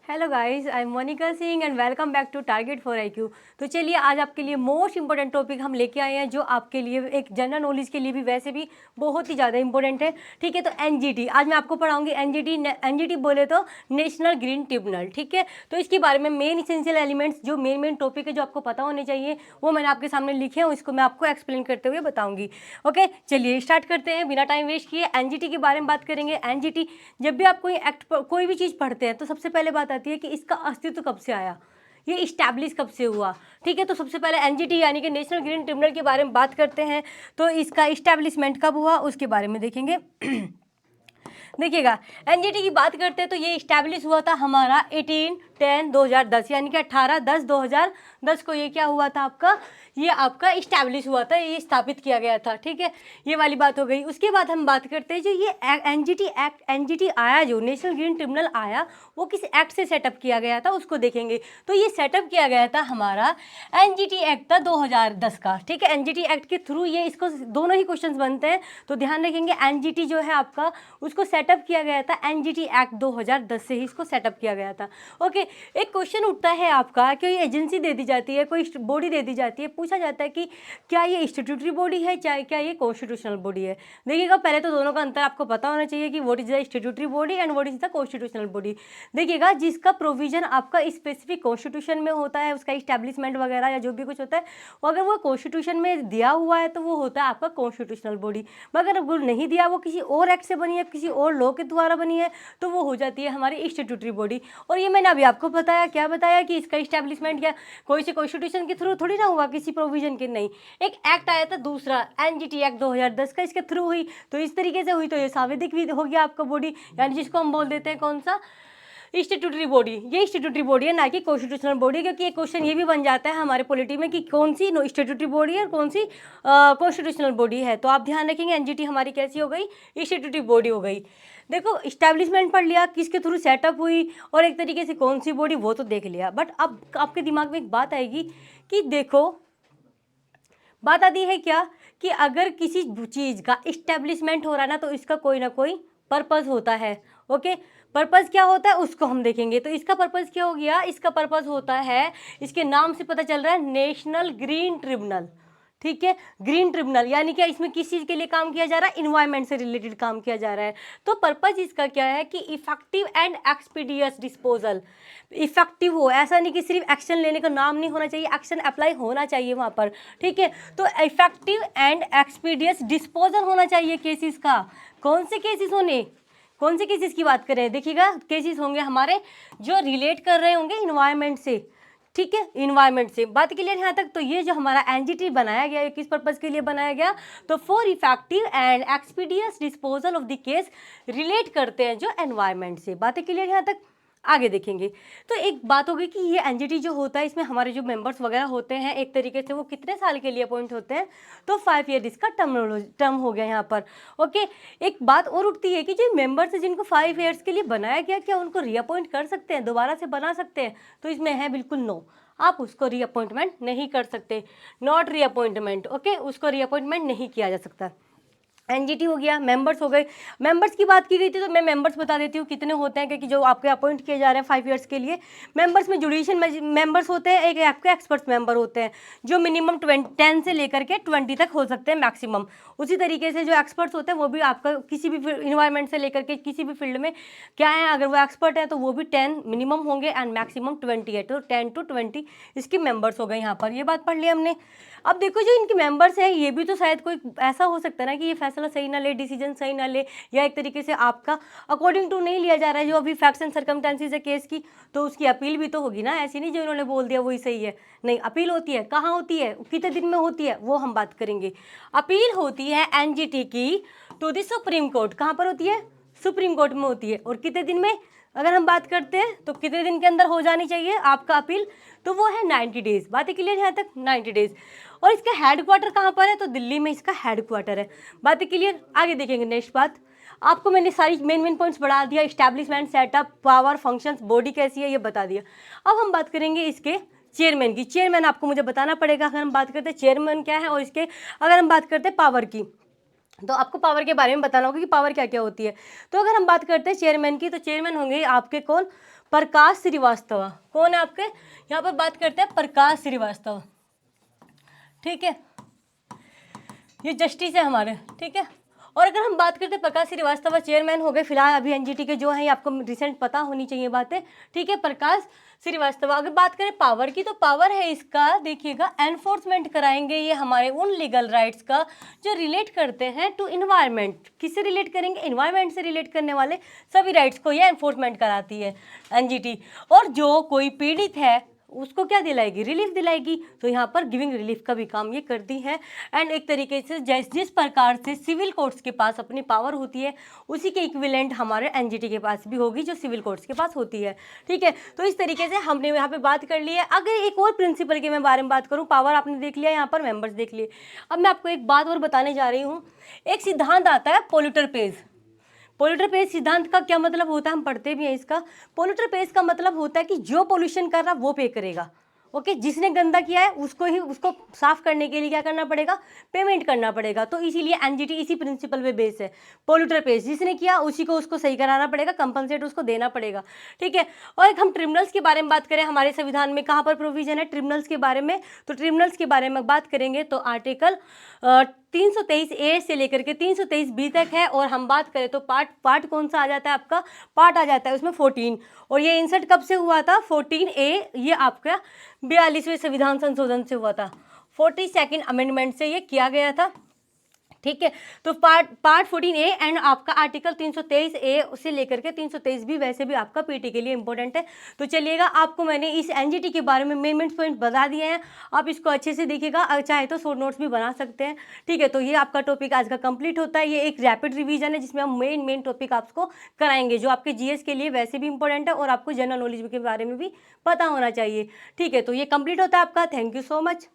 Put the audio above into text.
Hello guys, I am Monika Singh and welcome back to target for IQ. तो चलिए आज आपके लिए मोस्ट इंपॉर्टेंट टॉपिक हम लेके आए हैं जो आपके लिए एक जनरल नॉलेज के लिए भी वैसे भी बहुत ही ज़्यादा इंपॉर्टेंट है। ठीक है, तो एनजीटी आज मैं आपको पढ़ाऊंगी। एनजीटी बोले तो नेशनल ग्रीन ट्रिब्यूनल। ठीक है, तो इसके बारे में मेन इसेंशियल एलिमेंट्स जो मेन टॉपिक है जो आपको पता होने चाहिए वो मैंने आपके सामने लिखे हैं, उसको मैं आपको एक्सप्लेन करते हुए बताऊंगी। ओके, चलिए स्टार्ट करते हैं बिना टाइम वेस्ट किए। एनजीटी के बारे में बात करेंगे। एनजीटी जब भी आप कोई एक्ट कोई भी चीज़ पढ़ते हैं तो सबसे पहले बात आती है कि इसका अस्तित्व कब से आया, ये इस्टेब्लिश कब से हुआ। ठीक है, तो सबसे पहले एनजीटी यानी कि नेशनल ग्रीन ट्रिब्यूनल के बारे में बात करते हैं। तो इसका इस्टेब्लिशमेंट कब हुआ उसके बारे में देखेंगे। देखिएगा, एनजीटी की बात करते हैं तो ये इस्टेब्लिश हुआ था हमारा 18/10/2010 यानी कि 18/10/2010 को ये क्या हुआ था आपका, ये आपका इस्टेब्लिश हुआ था, ये स्थापित किया गया था। ठीक है, ये वाली बात हो गई। उसके बाद हम बात करते हैं जो ये एनजीटी आया, जो नेशनल ग्रीन ट्रिब्यूनल आया वो किस एक्ट से सेटअप किया गया था उसको देखेंगे। तो ये सेटअप किया गया था हमारा एनजीटी एक्ट था 2010 का। ठीक है, एनजीटी एक्ट के थ्रू ये इसको दोनों ही क्वेश्चंस बनते हैं, तो ध्यान रखेंगे। एनजीटी जो है आपका उसको सेटअप किया गया था, एनजीटी एक्ट 2010 से ही इसको सेटअप किया गया था। ओके, एक क्वेश्चन उठता है आपका, कोई एजेंसी दे दी जाती है, कोई बॉडी दे दी जाती है, पूछा जाता है कि क्या ये स्टैट्यूटरी बॉडी है चाहे क्या ये कॉन्स्टिट्यूशनल बॉडी है। देखिएगा, पहले तो दोनों का अंतर आपको पता होना चाहिए कि what is the statutory body and what is the constitutional body. देखिएगा, जिसका प्रोविजन आपका स्पेसिफिक कॉन्स्टिट्यूशन में होता है, उसका इस्टेब्लिशमेंट वगैरह या जो भी कुछ होता है, अगर वो कॉन्स्टिट्यूशन में दिया हुआ है तो वो होता है आपका कॉन्स्टिट्यूशनल बॉडी। मगर अगर नहीं दिया, वो किसी और एक्ट से बनी है, किसी और लॉ के द्वारा बनी है, तो वो हो जाती है हमारी स्टैट्यूटरी बॉडी। और ये मैंने अभी आपको बताया, क्या बताया कि इसका इस्टेब्लिशमेंट क्या कोई से कॉन्स्टिट्यूशन के थ्रू थोड़ी ना हुआ, किसी प्रोविजन के नहीं। एक एक्ट आया था दूसरा एनजीटी एक्ट 2010 का, इसके थ्रू हुई, तो इस तरीके से हुई, तो ये सांविधिक भी हो गया आपका बॉडी, यानी जिसको हम बोल देते हैं कौन सा, स्टैट्यूटरी बॉडी। ये स्टैट्यूटरी बॉडी है ना कि कॉन्स्टिट्यूशनल बॉडी, क्योंकि एक क्वेश्चन ये भी बन जाता है हमारे पॉलिटी में कि कौन सी स्टैट्यूटरी बॉडी है और कौन सी कॉन्स्टिट्यूशनल बॉडी है। तो आप ध्यान रखेंगे, एनजीटी हमारी कैसी हो गई, स्टैट्यूटरी बॉडी हो गई। देखो, इस्टेब्लिशमेंट पढ़ लिया, किसके थ्रू सेटअप हुई और एक तरीके से कौन सी बॉडी, वो तो देख लिया। बट अब आपके दिमाग में एक बात आएगी कि देखो, बात आती है क्या कि अगर किसी चीज़ का इस्टेब्लिशमेंट हो रहा है ना तो इसका कोई ना कोई पर्पस होता है। ओके, पर्पस क्या होता है उसको हम देखेंगे। तो इसका पर्पस क्या हो गया, इसका पर्पस होता है, इसके नाम से पता चल रहा है, नेशनल ग्रीन ट्रिब्यूनल। ठीक है, ग्रीन ट्रिब्यूनल यानी क्या, इसमें किस चीज़ के लिए काम किया जा रहा है, इन्वायरमेंट से रिलेटेड काम किया जा रहा है। तो पर्पस इसका क्या है कि effective and expeditious disposal, effective हो, ऐसा नहीं कि सिर्फ एक्शन लेने का नाम नहीं होना चाहिए, एक्शन अप्लाई होना चाहिए वहाँ पर। ठीक है, तो इफेक्टिव एंड एक्सपीडियस डिस्पोजल होना चाहिए केसेस का। कौन से केसेस होने, कौन से केसेस की बात कर रहे हैं, देखिएगा, केसेस होंगे हमारे जो रिलेट कर रहे होंगे इन्वायरमेंट से। ठीक है, इन्वायरमेंट से बात क्लियर यहाँ तक। तो ये जो हमारा एनजीटी बनाया गया है किस पर्पज़ के लिए बनाया गया, तो for effective and expeditious disposal of the case, relate करते हैं जो एनवायरमेंट से। बातें क्लियर यहाँ तक, आगे देखेंगे। तो एक बात होगी कि ये एनजीटी जो होता है इसमें हमारे जो मेंबर्स वगैरह होते हैं एक तरीके से वो कितने साल के लिए अपॉइंट होते हैं, तो 5 ईयर इसका टर्म हो गया यहाँ पर। ओके, एक बात और उठती है कि जो मेंबर्स है जिनको 5 ईयर्स के लिए बनाया गया, क्या उनको रीअपॉइंट कर सकते हैं, दोबारा से बना सकते हैं, तो इसमें है बिल्कुल नो, आप उसको रीअपॉइंटमेंट नहीं कर सकते, नॉट रीअपॉइंटमेंट। ओके, उसको रीअपॉइंटमेंट नहीं किया जा सकता। एनजीटी हो गया, मेंबर्स हो गए। मेंबर्स की बात की गई थी तो मैं मेंबर्स बता देती हूँ कितने होते हैं, क्योंकि जो आपके अपॉइंट किए जा रहे हैं 5 ईयर्स के लिए। मेंबर्स में जुडिशियल मेंबर्स होते हैं, एक आपके एक्सपर्ट्स मेंबर होते हैं जो मिनिमम 10 से लेकर के 20 तक हो सकते हैं मैक्सिमम। उसी तरीके से जो एक्सपर्ट्स होते हैं वो भी आपका किसी भी इन्वायरमेंट से लेकर के किसी भी फील्ड में क्या है, अगर वो एक्सपर्ट है तो वो भी 10 मिनिमम होंगे एंड मैक्सिमम 20 है, तो 10 to 20 इसके मेंबर्स हो गए यहाँ पर। ये बात पढ़ लिया हमने। अब देखो, जो इनके मेंबर्स हैं ये भी तो शायद कोई ऐसा हो सकता है ना कि ये फैसला सही ना ले, डिसीजन सही ना ले, या एक तरीके से आपका अकॉर्डिंग टू नहीं लिया जा रहा है जो अभी फैक्ट्स एंड सर्कमस्टेंसेस है केस की, तो उसकी अपील भी तो होगी ना। ऐसी नहीं जो इन्होंने बोल दिया वही सही है, नहीं, अपील होती है। कहाँ होती है, कितने दिन में होती है, वो हम बात करेंगे। अपील होती है एनजीटी की टू द सुप्रीम कोर्ट। कहाँ पर होती है, सुप्रीम कोर्ट में होती है। और कितने दिन में अगर हम बात करते हैं तो कितने दिन के अंदर हो जानी चाहिए आपका अपील, तो वो है 90 डेज। बातें क्लियर यहाँ तक, 90 डेज। और इसका हेड क्वार्टर कहाँ पर है, तो दिल्ली में इसका हेड क्वार्टर है। बातें क्लियर, आगे देखेंगे। नेक्स्ट बात, आपको मैंने सारी मेन पॉइंट्स बढ़ा दिया, establishment, setup, power, functions, body कैसी है ये बता दिया। अब हम बात करेंगे इसके चेयरमैन की। चेयरमैन आपको मुझे बताना पड़ेगा, अगर हम बात करते हैं चेयरमैन क्या है, और इसके अगर हम बात करते हैं पावर की, तो आपको पावर के बारे में बताना होगा कि पावर क्या क्या होती है। तो अगर हम बात करते हैं चेयरमैन की, तो चेयरमैन होंगे आपके कौन, प्रकाश श्रीवास्तव। कौन है आपके यहाँ पर, बात करते हैं प्रकाश श्रीवास्तव, ठीक है, ये जस्टिस है हमारे, ठीक है। और अगर हम बात करते हैं प्रकाश श्रीवास्तव चेयरमैन हो गए फिलहाल अभी एनजीटी के जो हैं, आपको रिसेंट पता होनी चाहिए बातें, ठीक है, प्रकाश श्रीवास्तव। अगर बात करें पावर की, तो पावर है इसका, देखिएगा, एनफोर्समेंट कराएंगे ये हमारे उन लीगल राइट्स का जो रिलेट करते हैं टू इन्वायरमेंट। किससे रिलेट करेंगे, इन्वायरमेंट से रिलेट करने वाले सभी राइट्स को ये एनफोर्समेंट कराती है एनजीटी। और जो कोई पीड़ित है उसको क्या दिलाएगी, रिलीफ दिलाएगी। तो यहाँ पर गिविंग रिलीफ का भी काम ये करती है। एंड एक तरीके से जिस प्रकार से सिविल कोर्ट्स के पास अपनी पावर होती है, उसी के इक्विवेलेंट हमारे एनजीटी के पास भी होगी जो सिविल कोर्ट्स के पास होती है, ठीक है। तो इस तरीके से हमने यहाँ पे बात कर ली है। अगर एक और प्रिंसिपल के मैं बारे में बात करूँ, पावर आपने देख लिया, यहाँ पर मेंबर्स देख लिए। अब मैं आपको एक बात और बताने जा रही हूँ। एक सिद्धांत आता है पोल्यूटर पेज। पोल्यूटर पेज सिद्धांत का क्या मतलब होता है, हम पढ़ते भी हैं इसका। पोल्यूटर पेज का मतलब होता है कि जो पोल्यूशन कर रहा वो पे करेगा, ओके। जिसने गंदा किया है उसको साफ करने के लिए क्या करना पड़ेगा, पेमेंट करना पड़ेगा। तो इसीलिए एनजीटी इसी प्रिंसिपल पे बेस है। पोल्यूटर पेज जिसने किया उसी को उसको सही कराना पड़ेगा, कंपनसेट उसको देना पड़ेगा, ठीक है। और एक हम ट्रिब्यूनल्स के बारे में बात करें, हमारे संविधान में कहाँ पर प्रोविजन है ट्रिब्यूनल्स के बारे में, तो ट्रिब्यूनल्स के बारे में बात करेंगे तो आर्टिकल 323A से लेकर के 323B तक है। और हम बात करें तो पार्ट कौन सा आ जाता है आपका, पार्ट आ जाता है उसमें 14। और ये इंसर्ट कब से हुआ था, 14A, ये आपका 42वें संविधान संशोधन से हुआ था, 42nd अमेंडमेंट से ये किया गया था, ठीक है। तो पार्ट 14A एंड आपका आर्टिकल 323A से लेकर के 323B वैसे भी आपका पीटी के लिए इंपॉर्टेंट है। तो चलिएगा, आपको मैंने इस एनजीटी के बारे में मेन पॉइंट बता दिए हैं, आप इसको अच्छे से देखिएगा, चाहे तो शॉर्ट नोट्स भी बना सकते हैं, ठीक है। तो ये आपका टॉपिक आज का कंप्लीट होता है। ये एक रैपिड रिवीजन है जिसमें हम मेन टॉपिक आपको कराएंगे जो आपके जीएस के लिए वैसे भी इंपॉर्टेंट है और आपको जनरल नॉलेज के बारे में भी पता होना चाहिए, ठीक है। तो ये कंप्लीट होता है आपका। Thank you so much.